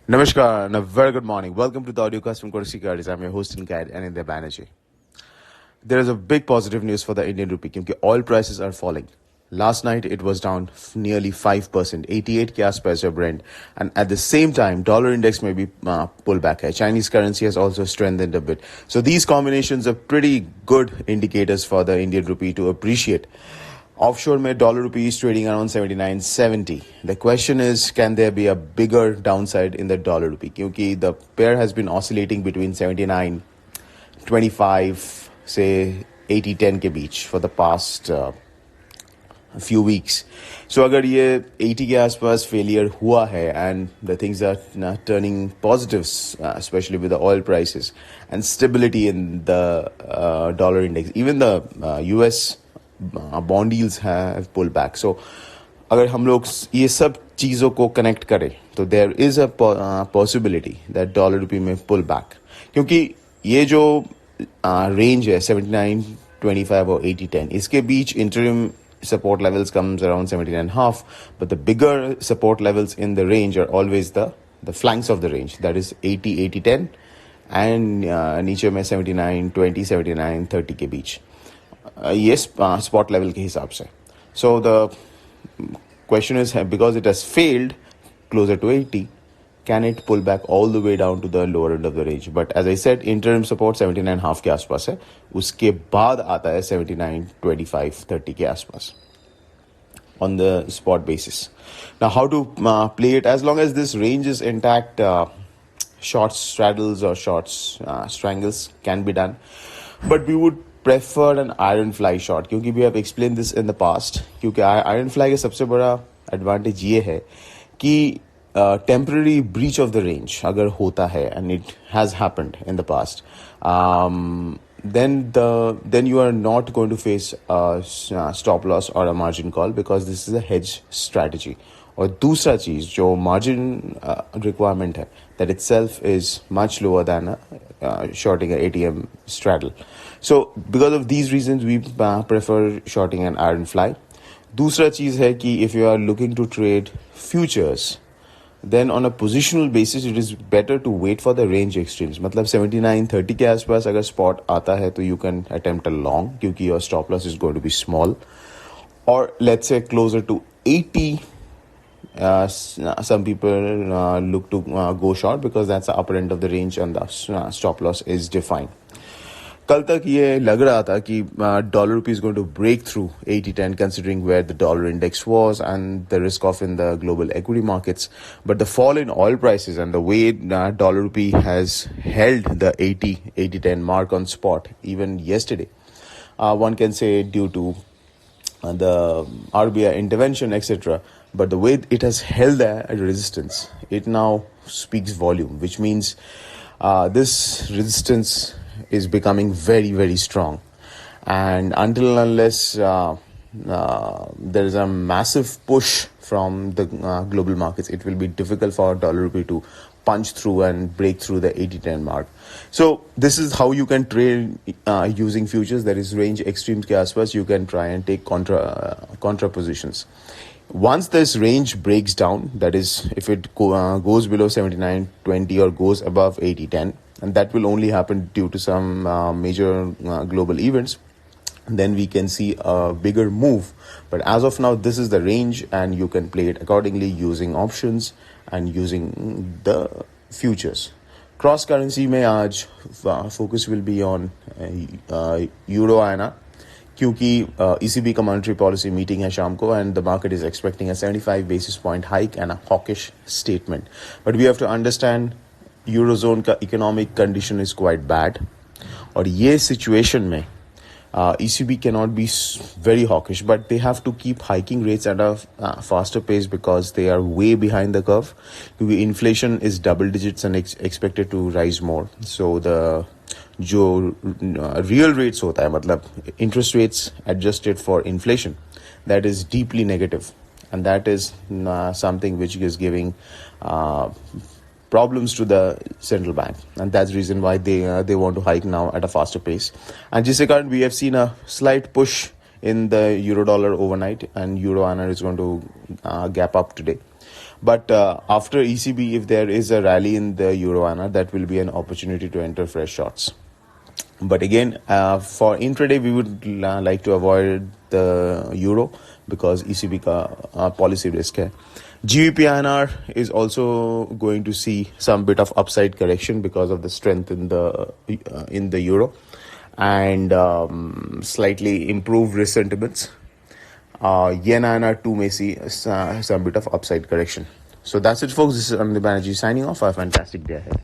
Namaskar and a very good morning. Welcome to the audio cast from Kotak Securities. I'm your host and guide, Anindya Banerjee. There is a big positive news for the Indian rupee because oil prices are falling. Last night it was down nearly 5%, 88 ke aaspaas hai Brent, and at the same time dollar index may be pulled back. Chinese currency has also strengthened a bit. So these combinations are pretty good indicators for the Indian rupee to appreciate. Offshore में dollar rupee is trading around 79.70. The question is, can there be a bigger downside in the dollar rupee? क्योंकि the pair has been oscillating between 79.25 say 80.10 के बीच for the past few weeks. So अगर ये 80 के आसपास failure हुआ है and the things are turning positives, especially with the oil prices and stability in the dollar index, even the US bond yields have pulled back. So अगर हम लोग ये सब चीज़ों को कनेक्ट करें तो there is a possibility that dollar rupee में pull back, क्योंकि ये जो रेंज है 79.25 और 80.10 इसके बीच interim support levels comes around 79.5, but the bigger support levels in the range are always the flanks of the range, that is 80-10 and नीचे में 79-20 79-30 के बीच ये spot level के हिसाब से. So the question is, because it has failed closer to 80, can it pull back all the way down to the lower end of the range? But as I said, interim support 79.5 के आसपास है, उसके बाद आता है 79.25-30 के आसपास on the spot basis. Now how to play it? As long as this range is intact, short straddles or short strangles can be done, but we would prefer an iron fly short, क्योंकि we have explained this in the past. क्योंकि iron fly का सबसे बड़ा advantage ये है कि temporary breach of the range अगर होता है, and it has happened in the past, then you are not going to face a stop loss or a margin call, because this is a hedge strategy. और दूसरा चीज जो margin requirement है, that itself is much lower than shorting a ATM straddle. So because of these reasons we prefer shorting an iron fly. दूसरा चीज है कि if you are looking to trade futures, then on a positional basis it is better to wait for the range extremes. मतलब 79.30 के आसपास अगर spot आता है तो you can attempt a long, क्योंकि your stop loss is going to be small. Or let's say closer to 80, some people look to go short because that's the upper end of the range and the stop loss is defined. कल तक ये लग रहा था कि dollar rupee is going to break through 80.10, considering where the dollar index was and the risk off in the global equity markets. But the fall in oil prices and the way dollar rupee has held the 80-10 mark on spot even yesterday, one can say due to the RBI intervention, etc. But the way it has held that resistance, it now speaks volume, which means this resistance is becoming very, very strong. And until and unless there is a massive push from the global markets, it will be difficult for dollar rupee to punch through and break through the 80-10 mark. So this is how you can trade using futures. There is range extremes ke aspas. You can try and take contra positions. Once this range breaks down, that is if it goes below 79.20 or goes above 80.10, and that will only happen due to some major global events, then we can see a bigger move. But as of now, this is the range and you can play it accordingly using options and using the futures. Cross currency में आज focus will be on Euro INR, क्योंकि ECB का monetary policy meeting है शाम को, and the market is expecting a 75 basis point hike and a hawkish statement. But we have to understand Eurozone का economic condition is quite bad, और ये situation में ECB cannot be very hawkish, but they have to keep hiking rates at a faster pace because they are way behind the curve. Inflation is double digits and expected to rise more. So the जो real rates होता है, मतलब interest rates adjusted for inflation, that is deeply negative, and that is something which is giving problems to the central bank, and that's the reason why they want to hike now at a faster pace. And जिसके कारण we have seen a slight push in the euro dollar overnight, and euro INR is going to gap up today. But after ECB, if there is a rally in the euro INR, that will be an opportunity to enter fresh shorts. But again, for intraday, we would like to avoid the euro because ECB ka policy risk hai. GBP INR is also going to see some bit of upside correction because of the strength in the euro and slightly improved risk sentiments. Yen INR 2 may see some bit of upside correction. So that's it, folks. This is Anindya Banerjee signing off. Have a fantastic day ahead.